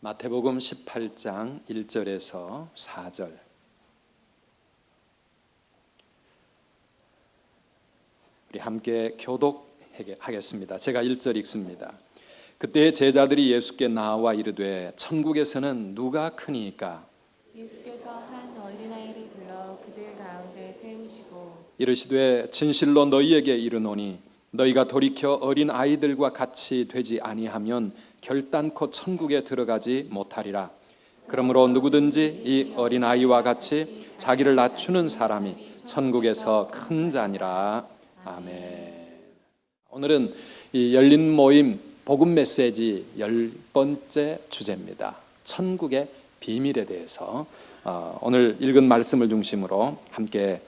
마태복음 18장 1절에서 4절. 우리 함께 교독하겠습니다. 제가 1절 읽습니다. 그때 제자들이 예수께 나와 이르되 천국에서는 누가 크니까? 예수께서 한 어린아이를 불러 그들 가운데 세우시고 이르시되 진실로 너희에게 이르노니 너희가 돌이켜 어린 아이들과 같이 되지 아니하면 결단코 천국에 들어가지 못하리라. 그러므로 누구든지 이 어린 아이와 같이 자기를 낮추는 사람이 천국에서 큰 자니라. 아멘. 오늘은 이 열린 모임 복음 메시지 10번째 주제입니다. 천국의 비밀에 대해서 오늘 읽은 말씀을 중심으로 함께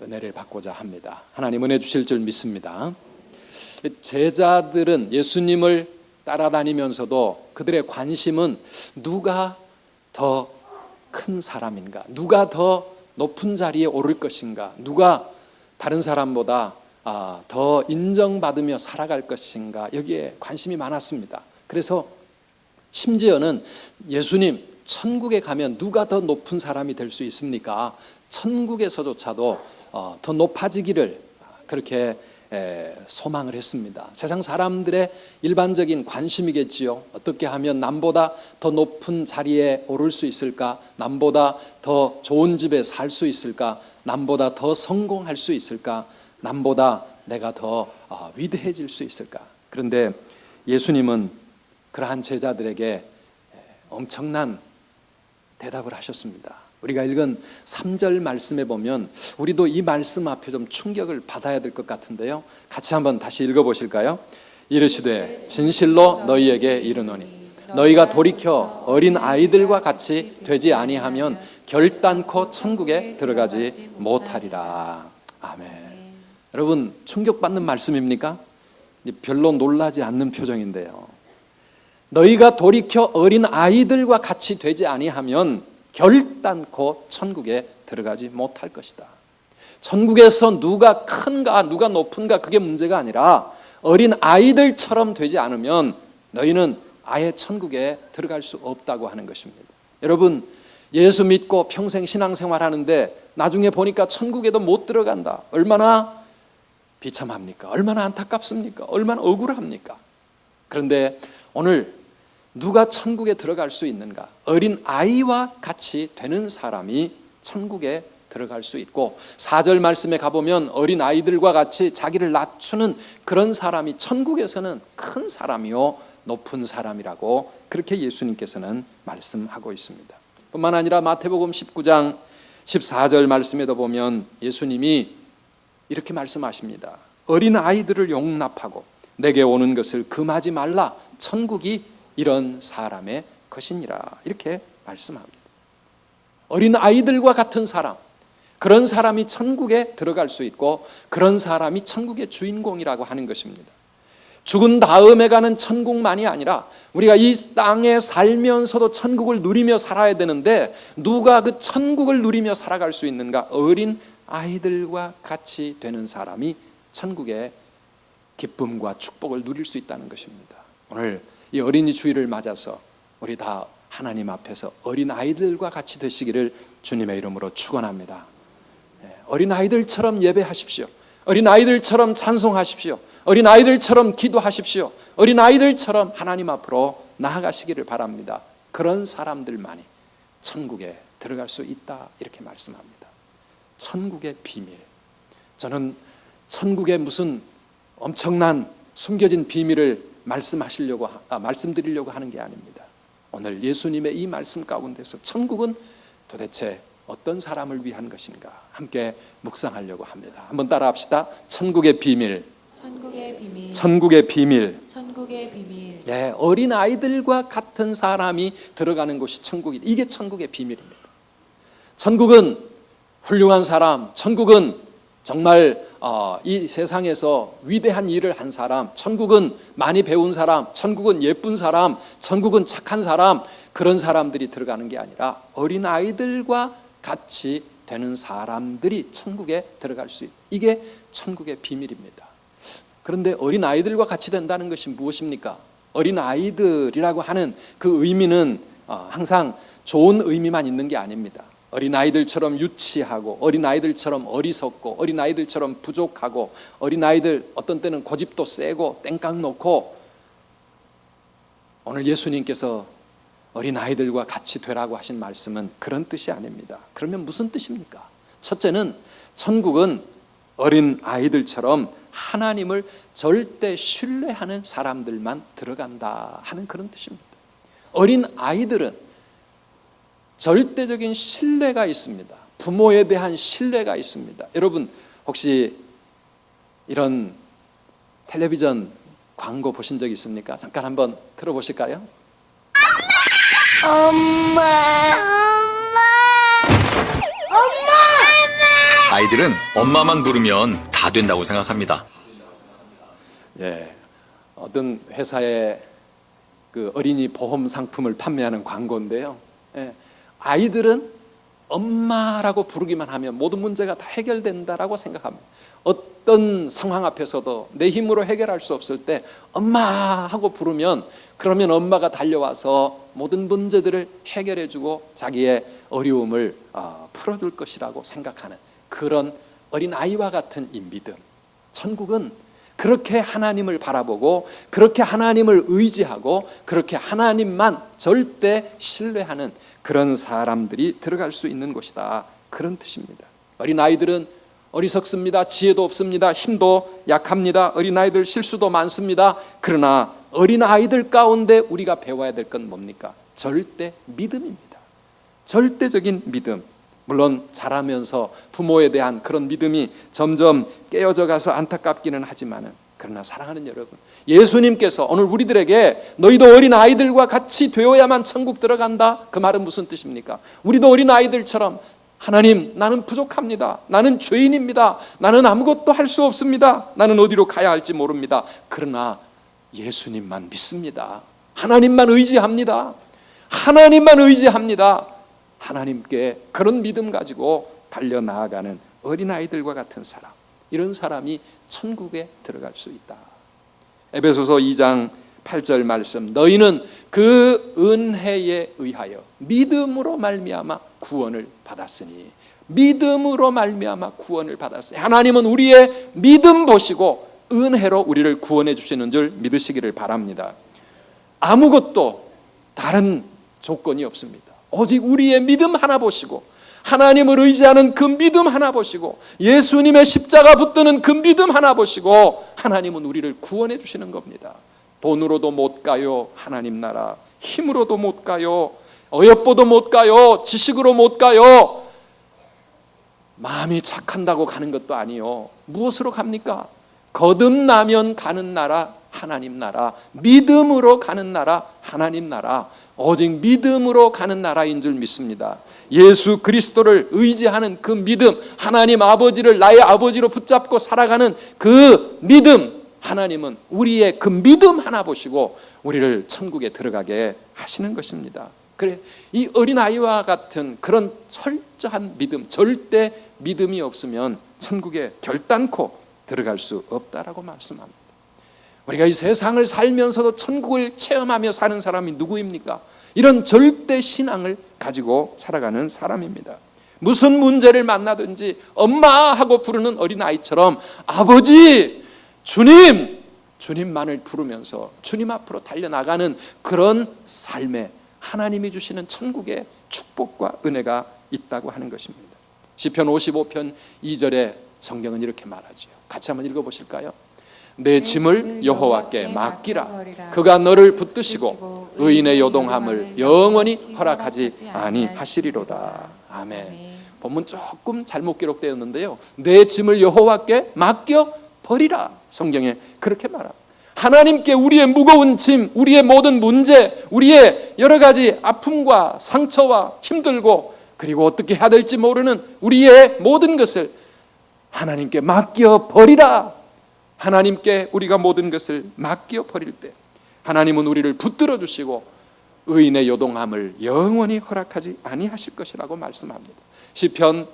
은혜를 받고자 합니다. 하나님 은혜 주실 줄 믿습니다. 제자들은 예수님을 따라다니면서도 그들의 관심은 누가 더 큰 사람인가, 누가 더 높은 자리에 오를 것인가, 누가 다른 사람보다 더 인정받으며 살아갈 것인가, 여기에 관심이 많았습니다. 그래서 심지어는 예수님, 천국에 가면 누가 더 높은 사람이 될 수 있습니까? 천국에서조차도 더 높아지기를 그렇게 소망을 했습니다. 세상 사람들의 일반적인 관심이겠지요. 어떻게 하면 남보다 더 높은 자리에 오를 수 있을까? 남보다 더 좋은 집에 살 수 있을까? 남보다 더 성공할 수 있을까? 남보다 내가 더 위대해질 수 있을까? 그런데 예수님은 그러한 제자들에게 엄청난 대답을 하셨습니다. 우리가 읽은 3절 말씀에 보면 우리도 이 말씀 앞에 좀 충격을 받아야 될 것 같은데요. 같이 한번 다시 읽어보실까요? 이르시되 진실로 너희에게 이르노니 너희가 돌이켜 어린 아이들과 같이 되지 아니하면 결단코 천국에 들어가지 못하리라. 아멘. 여러분, 충격받는 말씀입니까? 별로 놀라지 않는 표정인데요. 너희가 돌이켜 어린 아이들과 같이 되지 아니하면 결단코 천국에 들어가지 못할 것이다. 천국에서 누가 큰가 누가 높은가 그게 문제가 아니라 어린 아이들처럼 되지 않으면 너희는 아예 천국에 들어갈 수 없다고 하는 것입니다. 여러분, 예수 믿고 평생 신앙생활 하는데 나중에 보니까 천국에도 못 들어간다. 얼마나 비참합니까? 얼마나 안타깝습니까? 얼마나 억울합니까? 그런데 오늘 누가 천국에 들어갈 수 있는가? 어린 아이와 같이 되는 사람이 천국에 들어갈 수 있고, 4절 말씀에 가보면 어린 아이들과 같이 자기를 낮추는 그런 사람이 천국에서는 큰 사람이요 높은 사람이라고 그렇게 예수님께서는 말씀하고 있습니다. 뿐만 아니라 마태복음 19장 14절 말씀에도 보면 예수님이 이렇게 말씀하십니다. 어린 아이들을 용납하고 내게 오는 것을 금하지 말라. 천국이 이런 사람의 것이니라. 이렇게 말씀합니다. 어린 아이들과 같은 사람, 그런 사람이 천국에 들어갈 수 있고 그런 사람이 천국의 주인공이라고 하는 것입니다. 죽은 다음에 가는 천국만이 아니라 우리가 이 땅에 살면서도 천국을 누리며 살아야 되는데 누가 그 천국을 누리며 살아갈 수 있는가? 어린 아이들과 같이 되는 사람이 천국의 기쁨과 축복을 누릴 수 있다는 것입니다. 오늘 이 어린이 주일을 맞아서 우리 다 하나님 앞에서 어린 아이들과 같이 되시기를 주님의 이름으로 축원합니다. 어린 아이들처럼 예배하십시오. 어린 아이들처럼 찬송하십시오. 어린 아이들처럼 기도하십시오. 어린 아이들처럼 하나님 앞으로 나아가시기를 바랍니다. 그런 사람들만이 천국에 들어갈 수 있다. 이렇게 말씀합니다. 천국의 비밀. 저는 천국의 무슨 엄청난 숨겨진 비밀을 말씀드리려고 하는 게 아닙니다. 오늘 예수님의 이 말씀 가운데서 천국은 도대체 어떤 사람을 위한 것인가 함께 묵상하려고 합니다. 한번 따라합시다. 천국의 비밀. 천국의 비밀. 천국의 비밀. 천국의 비밀. 예, 어린 아이들과 같은 사람이 들어가는 곳이 천국이. 이게 천국의 비밀입니다. 천국은 훌륭한 사람, 천국은 정말 이 세상에서 위대한 일을 한 사람, 천국은 많이 배운 사람, 천국은 예쁜 사람, 천국은 착한 사람, 그런 사람들이 들어가는 게 아니라 어린 아이들과 같이 되는 사람들이 천국에 들어갈 수 있다. 이게 천국의 비밀입니다. 그런데 어린 아이들과 같이 된다는 것이 무엇입니까? 어린아이들이라고 하는 그 의미는 항상 좋은 의미만 있는 게 아닙니다. 어린아이들처럼 유치하고, 어린아이들처럼 어리석고, 어린아이들처럼 부족하고, 어린아이들 어떤 때는 고집도 세고 땡깡 놓고, 오늘 예수님께서 어린아이들과 같이 되라고 하신 말씀은 그런 뜻이 아닙니다. 그러면 무슨 뜻입니까? 첫째는 천국은 어린아이들처럼 하나님을 절대 신뢰하는 사람들만 들어간다 하는 그런 뜻입니다. 어린아이들은 절대적인 신뢰가 있습니다. 부모에 대한 신뢰가 있습니다. 여러분 혹시 이런 텔레비전 광고 보신 적 있습니까? 잠깐 한번 들어보실까요? 엄마. 아이들은 엄마만 부르면 다 된다고 생각합니다. 예, 어떤 회사의 그 어린이 보험 상품을 판매하는 광고인데요. 예, 아이들은 엄마라고 부르기만 하면 모든 문제가 다 해결된다라고 생각합니다. 어떤 상황 앞에서도 내 힘으로 해결할 수 없을 때 엄마 하고 부르면, 그러면 엄마가 달려와서 모든 문제들을 해결해주고 자기의 어려움을 풀어줄 것이라고 생각하는 그런 어린아이와 같은 이 믿음. 천국은 그렇게 하나님을 바라보고, 그렇게 하나님을 의지하고, 그렇게 하나님만 절대 신뢰하는 그런 사람들이 들어갈 수 있는 곳이다, 그런 뜻입니다. 어린아이들은 어리석습니다. 지혜도 없습니다. 힘도 약합니다. 어린아이들 실수도 많습니다. 그러나 어린아이들 가운데 우리가 배워야 될 건 뭡니까? 절대 믿음입니다. 절대적인 믿음. 물론 자라면서 부모에 대한 그런 믿음이 점점 깨어져 가서 안타깝기는 하지만은, 그러나 사랑하는 여러분, 예수님께서 오늘 우리들에게 너희도 어린아이들과 같이 되어야만 천국 들어간다, 그 말은 무슨 뜻입니까? 우리도 어린아이들처럼 하나님, 나는 부족합니다. 나는 죄인입니다. 나는 아무것도 할 수 없습니다. 나는 어디로 가야 할지 모릅니다. 그러나 예수님만 믿습니다. 하나님만 의지합니다. 하나님만 의지합니다. 하나님께 그런 믿음 가지고 달려나아가는 어린아이들과 같은 사람, 이런 사람이 천국에 들어갈 수 있다. 에베소서 2장 8절 말씀, 너희는 그 은혜에 의하여 믿음으로 말미암아 구원을 받았으니, 믿음으로 말미암아 구원을 받았으니, 하나님은 우리의 믿음 보시고 은혜로 우리를 구원해 주시는 줄 믿으시기를 바랍니다. 아무것도 다른 조건이 없습니다. 오직 우리의 믿음 하나 보시고, 하나님을 의지하는 그 믿음 하나 보시고, 예수님의 십자가 붙드는 그 믿음 하나 보시고, 하나님은 우리를 구원해 주시는 겁니다. 돈으로도 못 가요, 하나님 나라. 힘으로도 못 가요, 어여뻐도 못 가요, 지식으로 못 가요, 마음이 착한다고 가는 것도 아니요. 무엇으로 갑니까? 거듭나면 가는 나라, 하나님 나라. 믿음으로 가는 나라, 하나님 나라. 오직 믿음으로 가는 나라인 줄 믿습니다. 예수 그리스도를 의지하는 그 믿음, 하나님 아버지를 나의 아버지로 붙잡고 살아가는 그 믿음, 하나님은 우리의 그 믿음 하나 보시고 우리를 천국에 들어가게 하시는 것입니다. 그래, 이 어린아이와 같은 그런 철저한 믿음, 절대 믿음이 없으면 천국에 결단코 들어갈 수 없다라고 말씀합니다. 우리가 이 세상을 살면서도 천국을 체험하며 사는 사람이 누구입니까? 이런 절대 신앙을 가지고 살아가는 사람입니다. 무슨 문제를 만나든지 엄마 하고 부르는 어린아이처럼 아버지, 주님, 주님만을 부르면서 주님 앞으로 달려나가는 그런 삶에 하나님이 주시는 천국의 축복과 은혜가 있다고 하는 것입니다. 시편 55편 2절에 성경은 이렇게 말하죠. 같이 한번 읽어보실까요? 내 짐을 여호와께 맡기라. 그가 너를 붙드시고 의인의 요동함을 영원히 허락하지 아니하시리로다. 아멘. 본문 조금 잘못 기록되었는데요, 내 짐을 여호와께 맡겨 버리라. 성경에 그렇게 말합니다. 하나님께 우리의 무거운 짐, 우리의 모든 문제, 우리의 여러 가지 아픔과 상처와 힘들고 그리고 어떻게 해야 될지 모르는 우리의 모든 것을 하나님께 맡겨 버리라. 하나님께 우리가 모든 것을 맡겨 버릴 때 하나님은 우리를 붙들어 주시고 의인의 요동함을 영원히 허락하지 아니하실 것이라고 말씀합니다. 시편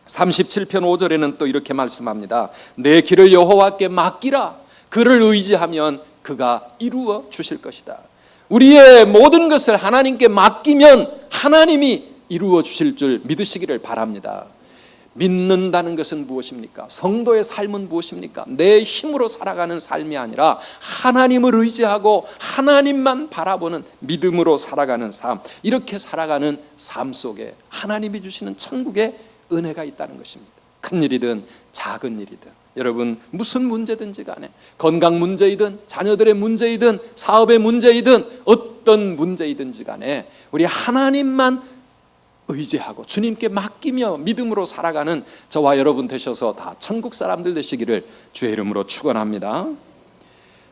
37편 5절에는 또 이렇게 말씀합니다. 내 길을 여호와께 맡기라. 그를 의지하면 그가 이루어 주실 것이다. 우리의 모든 것을 하나님께 맡기면 하나님이 이루어 주실 줄 믿으시기를 바랍니다. 믿는다는 것은 무엇입니까? 성도의 삶은 무엇입니까? 내 힘으로 살아가는 삶이 아니라 하나님을 의지하고 하나님만 바라보는 믿음으로 살아가는 삶, 이렇게 살아가는 삶 속에 하나님이 주시는 천국의 은혜가 있다는 것입니다. 큰 일이든 작은 일이든, 여러분 무슨 문제든지 간에, 건강 문제이든 자녀들의 문제이든 사업의 문제이든 어떤 문제이든지 간에 우리 하나님만 의지하고 주님께 맡기며 믿음으로 살아가는 저와 여러분 되셔서 다 천국 사람들 되시기를 주의 이름으로 축원합니다.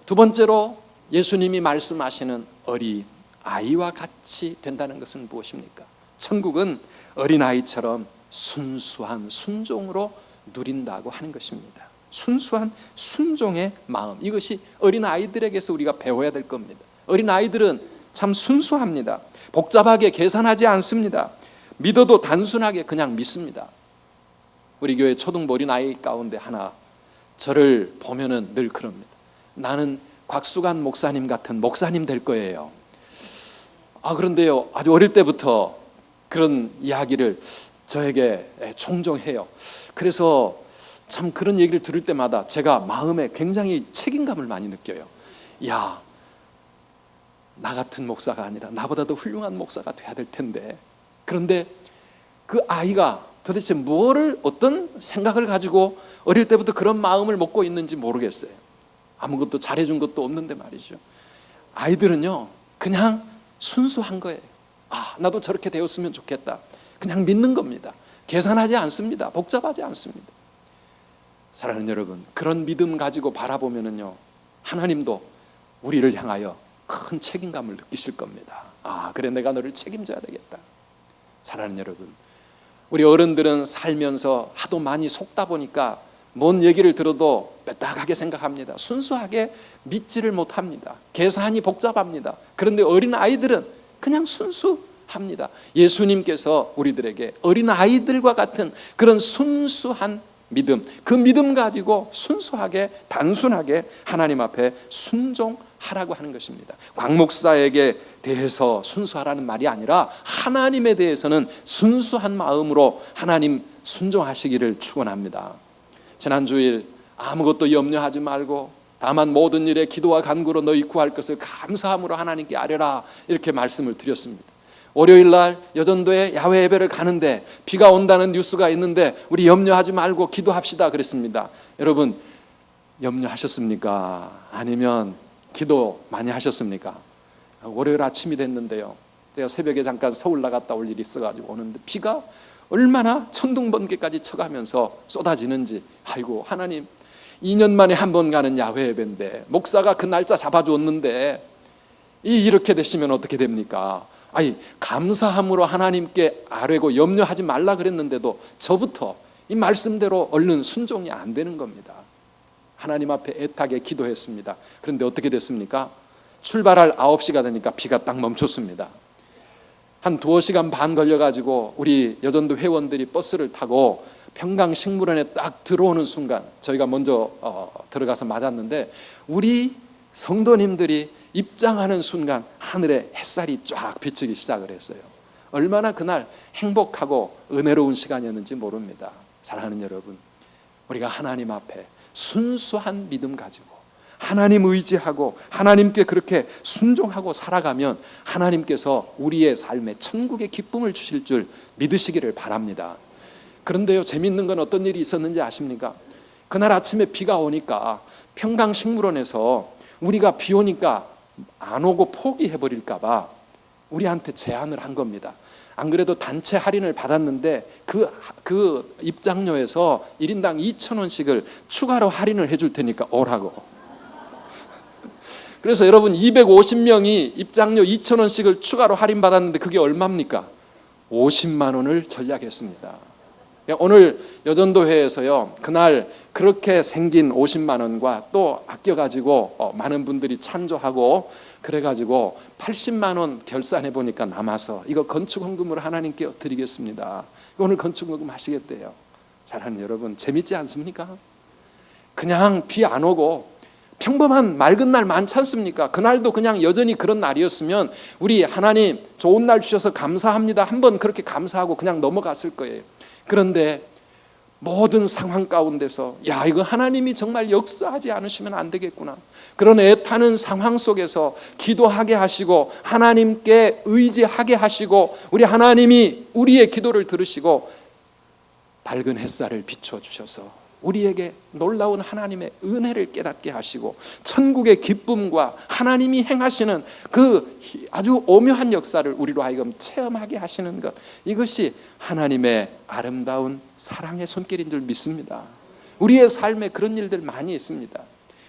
두 번째로 예수님이 말씀하시는 어린 아이와 같이 된다는 것은 무엇입니까? 천국은 어린아이처럼 순수한 순종으로 누린다고 하는 것입니다. 순수한 순종의 마음, 이것이 어린아이들에게서 우리가 배워야 될 겁니다. 어린아이들은 참 순수합니다. 복잡하게 계산하지 않습니다. 믿어도 단순하게 그냥 믿습니다. 우리 교회 초등부 어린아이 가운데 하나, 저를 보면은 늘 그럽니다. 나는 곽수관 목사님 같은 목사님 될 거예요. 그런데요, 아주 어릴 때부터 그런 이야기를 저에게 종종 해요. 그래서 참 그런 얘기를 들을 때마다 제가 마음에 굉장히 책임감을 많이 느껴요. 야, 나 같은 목사가 아니라 나보다도 훌륭한 목사가 돼야 될 텐데, 그런데 그 아이가 도대체 어떤 생각을 가지고 어릴 때부터 그런 마음을 먹고 있는지 모르겠어요. 아무것도 잘해준 것도 없는데 말이죠. 아이들은요, 그냥 순수한 거예요. 나도 저렇게 되었으면 좋겠다. 그냥 믿는 겁니다. 계산하지 않습니다. 복잡하지 않습니다. 사랑하는 여러분, 그런 믿음 가지고 바라보면은요, 하나님도 우리를 향하여 큰 책임감을 느끼실 겁니다. 그래, 내가 너를 책임져야 되겠다. 사랑하는 여러분, 우리 어른들은 살면서 하도 많이 속다 보니까 뭔 얘기를 들어도 뼈다하게 생각합니다. 순수하게 믿지를 못합니다. 계산이 복잡합니다. 그런데 어린아이들은 그냥 순수합니다. 예수님께서 우리들에게 어린아이들과 같은 그런 순수한 믿음, 그 믿음 가지고 순수하게 단순하게 하나님 앞에 순종하라고 하는 것입니다. 곽 목사에게 대해서 순수하라는 말이 아니라 하나님에 대해서는 순수한 마음으로 하나님 순종하시기를 축원합니다. 지난 주일 아무것도 염려하지 말고 다만 모든 일에 기도와 간구로 너희 구할 것을 감사함으로 하나님께 아뢰라, 이렇게 말씀을 드렸습니다. 월요일 날 여전도에 야외 예배를 가는데 비가 온다는 뉴스가 있는데 우리 염려하지 말고 기도합시다 그랬습니다. 여러분, 염려하셨습니까? 아니면 기도 많이 하셨습니까? 월요일 아침이 됐는데요, 제가 새벽에 잠깐 서울 나갔다 올 일이 있어가지고 오는데 비가 얼마나 천둥번개까지 쳐가면서 쏟아지는지, 아이고 하나님, 2년 만에 한 번 가는 야외 예배인데 목사가 그 날짜 잡아줬는데 이렇게 되시면 어떻게 됩니까? 감사함으로 하나님께 아뢰고 염려하지 말라 그랬는데도 저부터 이 말씀대로 얼른 순종이 안 되는 겁니다. 하나님 앞에 애타게 기도했습니다. 그런데 어떻게 됐습니까? 출발할 9시가 되니까 비가 딱 멈췄습니다. 한 2시간 반 걸려가지고 우리 여전도 회원들이 버스를 타고 평강식물원에 딱 들어오는 순간, 저희가 먼저 들어가서 맞았는데 우리 성도님들이 입장하는 순간 하늘에 햇살이 쫙 비치기 시작을 했어요. 얼마나 그날 행복하고 은혜로운 시간이었는지 모릅니다. 사랑하는 여러분, 우리가 하나님 앞에 순수한 믿음 가지고 하나님 의지하고 하나님께 그렇게 순종하고 살아가면 하나님께서 우리의 삶에 천국의 기쁨을 주실 줄 믿으시기를 바랍니다. 그런데요, 재밌는 건 어떤 일이 있었는지 아십니까? 그날 아침에 비가 오니까 평강식물원에서 우리가 비 오니까 안 오고 포기해버릴까 봐 우리한테 제안을 한 겁니다. 안 그래도 단체 할인을 받았는데 그 입장료에서 1인당 2,000원씩을 추가로 할인을 해줄 테니까 오라고. 그래서 여러분, 250명이 입장료 2,000원씩을 추가로 할인받았는데 그게 얼마입니까? 50만 원을 전략했습니다. 오늘 여전도회에서요, 그날 그렇게 생긴 50만 원과 또 아껴가지고 많은 분들이 찬조하고 그래가지고 80만 원 결산해 보니까 남아서 이거 건축헌금으로 하나님께 드리겠습니다. 오늘 건축헌금 하시겠대요. 사랑하는 여러분, 재밌지 않습니까? 그냥 비 안 오고 평범한 맑은 날 많지 않습니까? 그날도 그냥 여전히 그런 날이었으면 우리 하나님 좋은 날 주셔서 감사합니다 한번 그렇게 감사하고 그냥 넘어갔을 거예요. 그런데 모든 상황 가운데서 야, 이거 하나님이 정말 역사하지 않으시면 안 되겠구나, 그런 애타는 상황 속에서 기도하게 하시고 하나님께 의지하게 하시고 우리 하나님이 우리의 기도를 들으시고 밝은 햇살을 비춰주셔서 우리에게 놀라운 하나님의 은혜를 깨닫게 하시고 천국의 기쁨과 하나님이 행하시는 그 아주 오묘한 역사를 우리로 하여금 체험하게 하시는 것, 이것이 하나님의 아름다운 사랑의 손길인 줄 믿습니다. 우리의 삶에 그런 일들 많이 있습니다.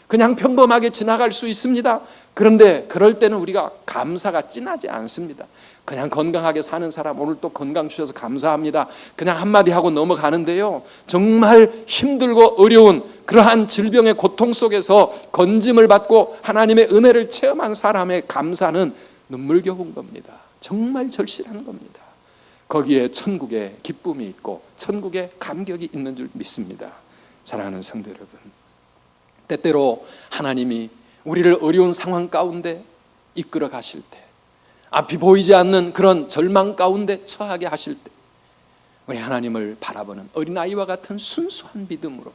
그냥 평범하게 지나갈 수 있습니다. 그런데 그럴 때는 우리가 감사가 진하지 않습니다. 그냥 건강하게 사는 사람 오늘 또 건강 주셔서 감사합니다 그냥 한마디 하고 넘어가는데요, 정말 힘들고 어려운 그러한 질병의 고통 속에서 건짐을 받고 하나님의 은혜를 체험한 사람의 감사는 눈물겨운 겁니다. 정말 절실한 겁니다. 거기에 천국의 기쁨이 있고 천국의 감격이 있는 줄 믿습니다. 사랑하는 성도 여러분, 때때로 하나님이 우리를 어려운 상황 가운데 이끌어 가실 때, 앞이 보이지 않는 그런 절망 가운데 처하게 하실 때 우리 하나님을 바라보는 어린아이와 같은 순수한 믿음으로,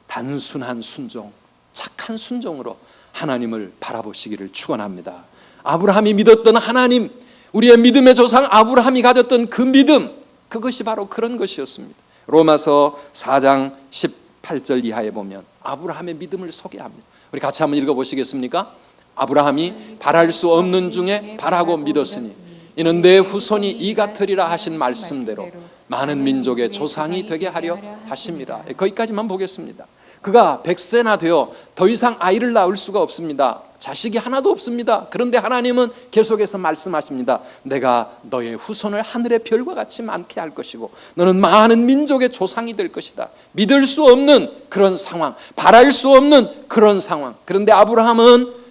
단순한 순종, 착한 순종으로 하나님을 바라보시기를 축원합니다. 아브라함이 믿었던 하나님, 우리의 믿음의 조상 아브라함이 가졌던 그 믿음, 그것이 바로 그런 것이었습니다. 로마서 4장 18절 이하에 보면 아브라함의 믿음을 소개합니다. 우리 같이 한번 읽어보시겠습니까? 아브라함이 바랄 수 없는 중에 바라고 믿었으니 이는 내 후손이 이 같으리라 하신 말씀대로 많은 민족의 조상이 되게 하려 하심이라. 거기까지만 보겠습니다. 그가 100세나 되어 더 이상 아이를 낳을 수가 없습니다. 자식이 하나도 없습니다. 그런데 하나님은 계속해서 말씀하십니다. 내가 너의 후손을 하늘의 별과 같이 많게 할 것이고 너는 많은 민족의 조상이 될 것이다. 믿을 수 없는 그런 상황, 바랄 수 없는 그런 상황. 그런데 아브라함은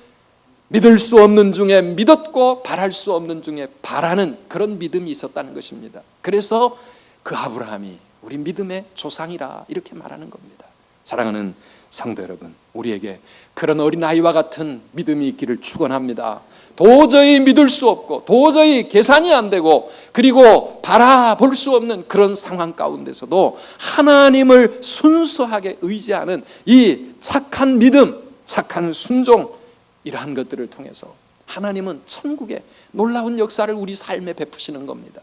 믿을 수 없는 중에 믿었고 바랄 수 없는 중에 바라는 그런 믿음이 있었다는 것입니다. 그래서 그 아브라함이 우리 믿음의 조상이라 이렇게 말하는 겁니다. 사랑하는 성도 여러분, 우리에게 그런 어린아이와 같은 믿음이 있기를 축원합니다. 도저히 믿을 수 없고 도저히 계산이 안 되고 그리고 바라볼 수 없는 그런 상황 가운데서도 하나님을 순수하게 의지하는 이 착한 믿음, 착한 순종, 이러한 것들을 통해서 하나님은 천국의 놀라운 역사를 우리 삶에 베푸시는 겁니다.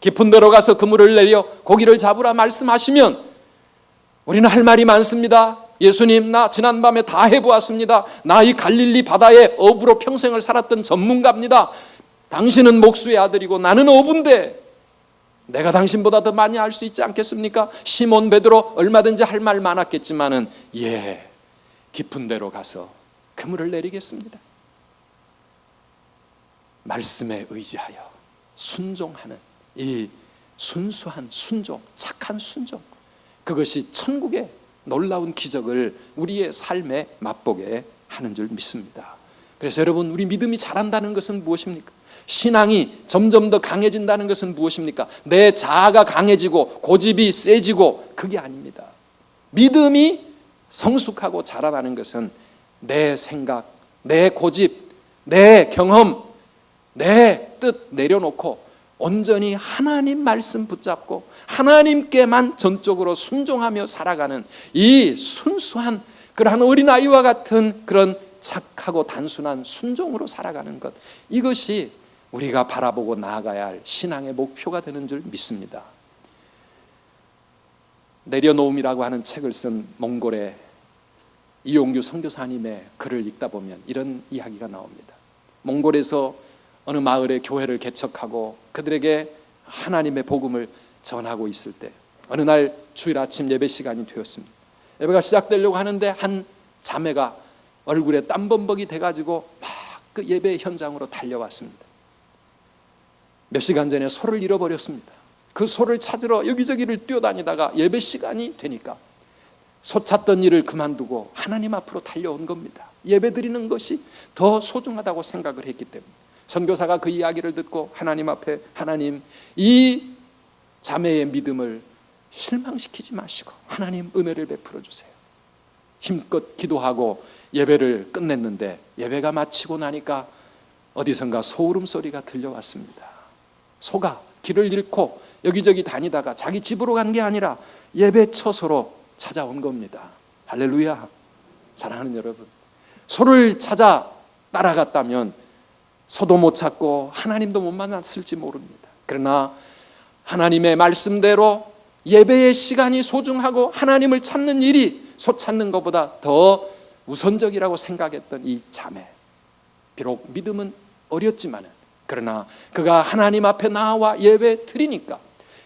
깊은 데로 가서 그물을 내려 고기를 잡으라 말씀하시면 우리는 할 말이 많습니다. 예수님, 나 지난밤에 다 해보았습니다. 나 이 갈릴리 바다에 어부로 평생을 살았던 전문가입니다. 당신은 목수의 아들이고 나는 어부인데 내가 당신보다 더 많이 알 수 있지 않겠습니까? 시몬 베드로 얼마든지 할 말 많았겠지만은 깊은 데로 가서 그물을 내리겠습니다. 말씀에 의지하여 순종하는 이 순수한 순종, 착한 순종, 그것이 천국의 놀라운 기적을 우리의 삶에 맛보게 하는 줄 믿습니다. 그래서 여러분, 우리 믿음이 자란다는 것은 무엇입니까? 신앙이 점점 더 강해진다는 것은 무엇입니까? 내 자아가 강해지고 고집이 세지고 그게 아닙니다. 믿음이 성숙하고 자라나는 것은 내 생각, 내 고집, 내 경험, 내 뜻 내려놓고 온전히 하나님 말씀 붙잡고 하나님께만 전적으로 순종하며 살아가는 이 순수한 그러한 어린아이와 같은 그런 착하고 단순한 순종으로 살아가는 것, 이것이 우리가 바라보고 나아가야 할 신앙의 목표가 되는 줄 믿습니다. 내려놓음이라고 하는 책을 쓴 몽골의 이용규 선교사님의 글을 읽다 보면 이런 이야기가 나옵니다. 몽골에서 어느 마을에 교회를 개척하고 그들에게 하나님의 복음을 전하고 있을 때 어느 날 주일 아침 예배 시간이 되었습니다. 예배가 시작되려고 하는데 한 자매가 얼굴에 땀범벅이 돼가지고 막 그 예배 현장으로 달려왔습니다. 몇 시간 전에 소를 잃어버렸습니다. 그 소를 찾으러 여기저기를 뛰어다니다가 예배 시간이 되니까 소 찾던 일을 그만두고 하나님 앞으로 달려온 겁니다. 예배 드리는 것이 더 소중하다고 생각을 했기 때문에 선교사가 그 이야기를 듣고 하나님 앞에, 하나님, 이 자매의 믿음을 실망시키지 마시고 하나님 은혜를 베풀어 주세요. 힘껏 기도하고 예배를 끝냈는데 예배가 마치고 나니까 어디선가 소울음 소리가 들려왔습니다. 소가 길을 잃고 여기저기 다니다가 자기 집으로 간 게 아니라 예배 처소로 찾아온 겁니다. 할렐루야. 사랑하는 여러분, 소를 찾아 따라갔다면 소도 못 찾고 하나님도 못 만났을지 모릅니다. 그러나 하나님의 말씀대로 예배의 시간이 소중하고 하나님을 찾는 일이 소 찾는 것보다 더 우선적이라고 생각했던 이 자매, 비록 믿음은 어렸지만 그러나 그가 하나님 앞에 나와 예배 드리니까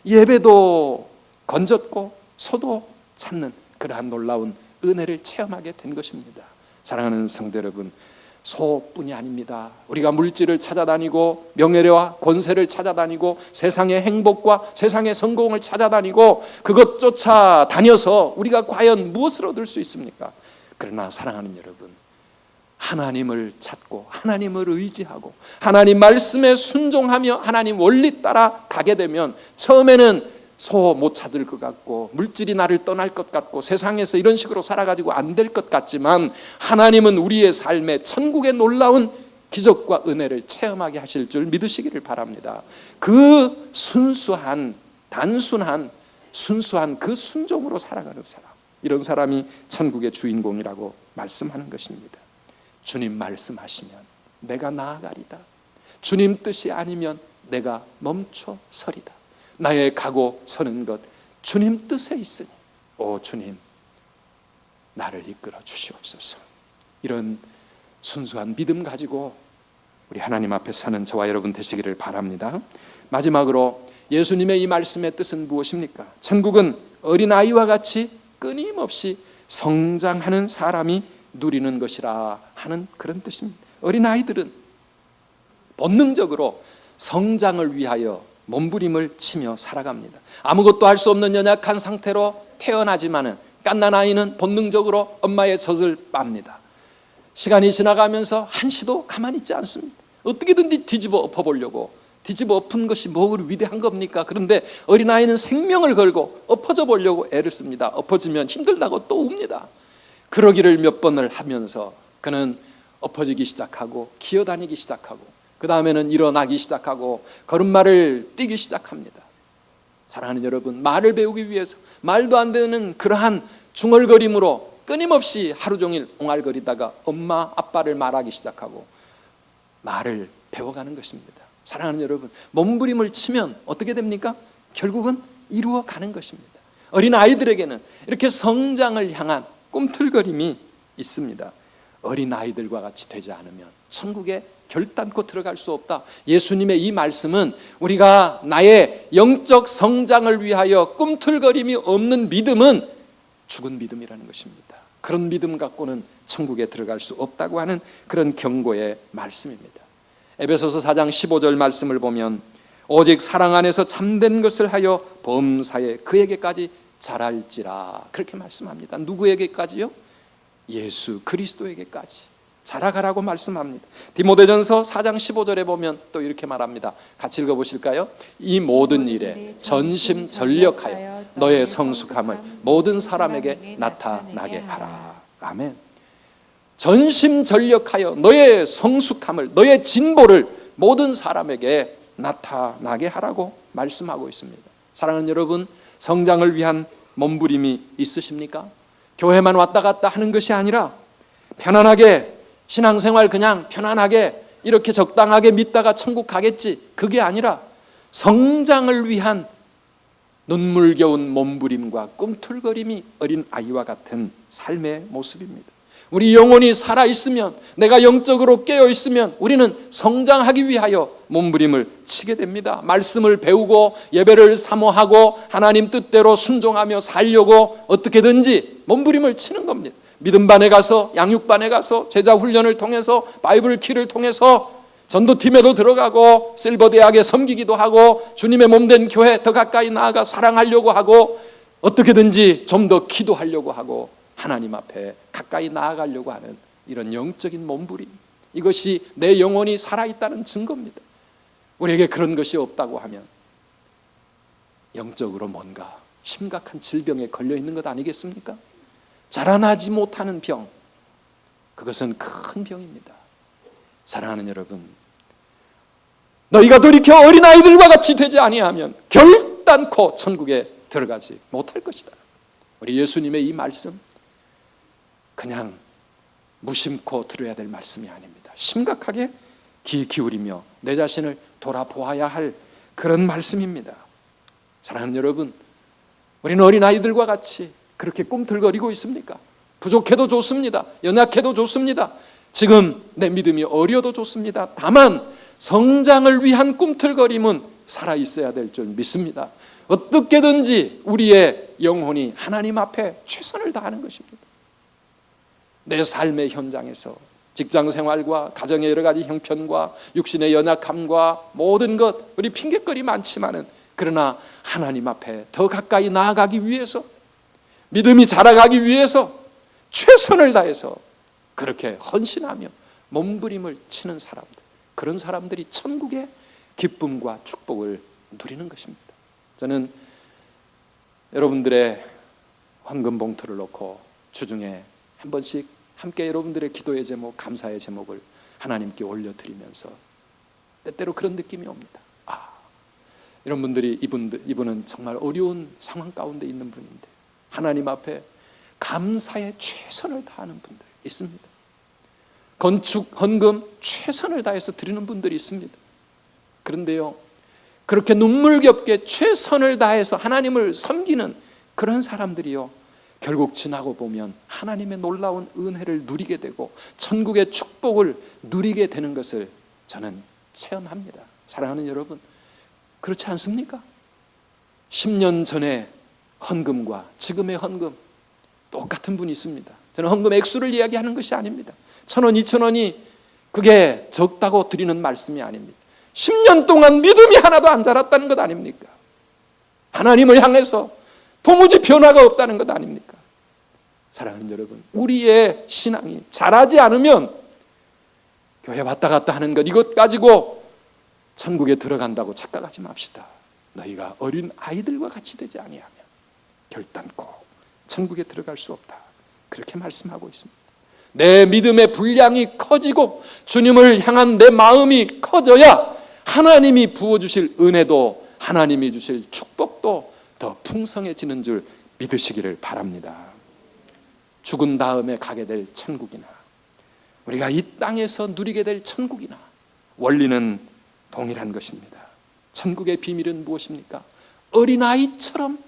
예배도 건졌고 소도 찾는 그러한 놀라운 은혜를 체험하게 된 것입니다. 사랑하는 성도 여러분, 소뿐이 아닙니다. 우리가 물질을 찾아다니고 명예와 권세를 찾아다니고 세상의 행복과 세상의 성공을 찾아다니고 그것 쫓아 다녀서 우리가 과연 무엇을 얻을 수 있습니까? 그러나 사랑하는 여러분, 하나님을 찾고 하나님을 의지하고 하나님 말씀에 순종하며 하나님 원리 따라 가게 되면 처음에는 소 못 찾을 것 같고 물질이 나를 떠날 것 같고 세상에서 이런 식으로 살아가지고 안 될 것 같지만 하나님은 우리의 삶에 천국의 놀라운 기적과 은혜를 체험하게 하실 줄 믿으시기를 바랍니다. 그 순수한 단순한 순수한 그 순종으로 살아가는 사람, 이런 사람이 천국의 주인공이라고 말씀하는 것입니다. 주님 말씀하시면 내가 나아가리다. 주님 뜻이 아니면 내가 멈춰 서리다. 나의 가고 서는 것 주님 뜻에 있으니 오 주님 나를 이끌어 주시옵소서. 이런 순수한 믿음 가지고 우리 하나님 앞에 서는 저와 여러분 되시기를 바랍니다. 마지막으로 예수님의 이 말씀의 뜻은 무엇입니까? 천국은 어린아이와 같이 끊임없이 성장하는 사람이 누리는 것이라 하는 그런 뜻입니다. 어린아이들은 본능적으로 성장을 위하여 몸부림을 치며 살아갑니다. 아무것도 할 수 없는 연약한 상태로 태어나지만은 갓난아이는 본능적으로 엄마의 젖을 빱니다. 시간이 지나가면서 한시도 가만히 있지 않습니다. 어떻게든지 뒤집어 엎어보려고. 뒤집어 엎은 것이 뭐 위대한 겁니까? 그런데 어린아이는 생명을 걸고 엎어져 보려고 애를 씁니다. 엎어지면 힘들다고 또 웁니다. 그러기를 몇 번을 하면서 그는 엎어지기 시작하고 기어다니기 시작하고 그 다음에는 일어나기 시작하고 걸음마를 뛰기 시작합니다. 사랑하는 여러분, 말을 배우기 위해서 말도 안 되는 그러한 중얼거림으로 끊임없이 하루 종일 옹알거리다가 엄마 아빠를 말하기 시작하고 말을 배워가는 것입니다. 사랑하는 여러분, 몸부림을 치면 어떻게 됩니까? 결국은 이루어가는 것입니다. 어린아이들에게는 이렇게 성장을 향한 꿈틀거림이 있습니다. 어린아이들과 같이 되지 않으면 천국에 결단코 들어갈 수 없다. 예수님의 이 말씀은 우리가 나의 영적 성장을 위하여 꿈틀거림이 없는 믿음은 죽은 믿음이라는 것입니다. 그런 믿음 갖고는 천국에 들어갈 수 없다고 하는 그런 경고의 말씀입니다. 에베소서 4장 15절 말씀을 보면 오직 사랑 안에서 참된 것을 하여 범사에 그에게까지 자랄지라 그렇게 말씀합니다. 누구에게까지요? 예수 그리스도에게까지 자라가라고 말씀합니다. 디모데전서 4장 15절에 보면 또 이렇게 말합니다. 같이 읽어보실까요? 이 모든 일에 전심전력하여 너의 성숙함을 모든 사람에게 나타나게 하라. 아멘. 전심전력하여 너의 성숙함을 너의 진보를 모든 사람에게 나타나게 하라고 말씀하고 있습니다. 사랑하는 여러분, 성장을 위한 몸부림이 있으십니까? 교회만 왔다 갔다 하는 것이 아니라 편안하게 신앙생활 그냥 편안하게 이렇게 적당하게 믿다가 천국 가겠지, 그게 아니라 성장을 위한 눈물겨운 몸부림과 꿈틀거림이 어린아이와 같은 삶의 모습입니다. 우리 영혼이 살아있으면, 내가 영적으로 깨어있으면 우리는 성장하기 위하여 몸부림을 치게 됩니다. 말씀을 배우고 예배를 사모하고 하나님 뜻대로 순종하며 살려고 어떻게든지 몸부림을 치는 겁니다. 믿음반에 가서, 양육반에 가서, 제자 훈련을 통해서, 바이블 키를 통해서 전도팀에도 들어가고 실버대학에 섬기기도 하고 주님의 몸된 교회 더 가까이 나아가 사랑하려고 하고 어떻게든지 좀 더 기도하려고 하고 하나님 앞에 가까이 나아가려고 하는 이런 영적인 몸부림, 이것이 내 영혼이 살아있다는 증거입니다. 우리에게 그런 것이 없다고 하면 영적으로 뭔가 심각한 질병에 걸려 있는 것 아니겠습니까? 자라나지 못하는 병, 그것은 큰 병입니다. 사랑하는 여러분, 너희가 돌이켜 어린아이들과 같이 되지 아니하면 결단코 천국에 들어가지 못할 것이다. 우리 예수님의 이 말씀 그냥 무심코 들어야 될 말씀이 아닙니다. 심각하게 귀 기울이며 내 자신을 돌아보아야 할 그런 말씀입니다. 사랑하는 여러분, 우리는 어린아이들과 같이 그렇게 꿈틀거리고 있습니까? 부족해도 좋습니다. 연약해도 좋습니다. 지금 내 믿음이 어려도 좋습니다. 다만 성장을 위한 꿈틀거림은 살아있어야 될 줄 믿습니다. 어떻게든지 우리의 영혼이 하나님 앞에 최선을 다하는 것입니다. 내 삶의 현장에서 직장생활과 가정의 여러 가지 형편과 육신의 연약함과 모든 것, 우리 핑계거리 많지만은 그러나 하나님 앞에 더 가까이 나아가기 위해서, 믿음이 자라가기 위해서 최선을 다해서 그렇게 헌신하며 몸부림을 치는 사람들, 그런 사람들이 천국의 기쁨과 축복을 누리는 것입니다. 저는 여러분들의 황금 봉투를 놓고 주중에 한 번씩 함께 여러분들의 기도의 제목, 감사의 제목을 하나님께 올려드리면서 때때로 그런 느낌이 옵니다. 이런 분들이, 이분은 정말 어려운 상황 가운데 있는 분인데 하나님 앞에 감사의 최선을 다하는 분들이 있습니다. 건축, 헌금 최선을 다해서 드리는 분들이 있습니다. 그런데요, 그렇게 눈물겹게 최선을 다해서 하나님을 섬기는 그런 사람들이요, 결국 지나고 보면 하나님의 놀라운 은혜를 누리게 되고 천국의 축복을 누리게 되는 것을 저는 체험합니다. 사랑하는 여러분, 그렇지 않습니까? 10년 전에 헌금과 지금의 헌금 똑같은 분이 있습니다. 저는 헌금 액수를 이야기하는 것이 아닙니다. 1,000원, 2,000원이 그게 적다고 드리는 말씀이 아닙니다. 10년 동안 믿음이 하나도 안 자랐다는 것 아닙니까? 하나님을 향해서 도무지 변화가 없다는 것 아닙니까? 사랑하는 여러분, 우리의 신앙이 자라지 않으면 교회 왔다 갔다 하는 것, 이것 가지고 천국에 들어간다고 착각하지 맙시다. 너희가 어린 아이들과 같이 되지 아니하면 결단코 천국에 들어갈 수 없다. 그렇게 말씀하고 있습니다. 내 믿음의 분량이 커지고 주님을 향한 내 마음이 커져야 하나님이 부어주실 은혜도, 하나님이 주실 축복도 더 풍성해지는 줄 믿으시기를 바랍니다. 죽은 다음에 가게 될 천국이나 우리가 이 땅에서 누리게 될 천국이나 원리는 동일한 것입니다. 천국의 비밀은 무엇입니까? 어린아이처럼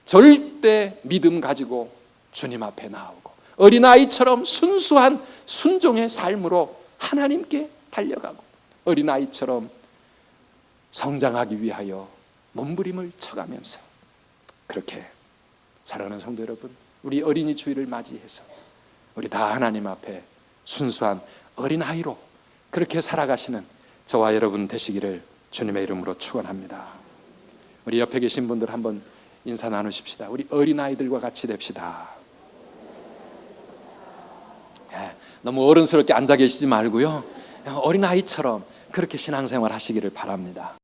절대 믿음 가지고 주님 앞에 나오고 어린아이처럼 순수한 순종의 삶으로 하나님께 달려가고 어린아이처럼 성장하기 위하여 몸부림을 쳐가면서 그렇게 사랑하는 성도 여러분, 우리 어린이 주일을 맞이해서 우리 다 하나님 앞에 순수한 어린아이로 그렇게 살아가시는 저와 여러분 되시기를 주님의 이름으로 축원합니다. 우리 옆에 계신 분들 한번 인사 나누십시다. 우리 어린아이들과 같이 됩시다. 너무 어른스럽게 앉아 계시지 말고요, 어린아이처럼 그렇게 신앙생활 하시기를 바랍니다.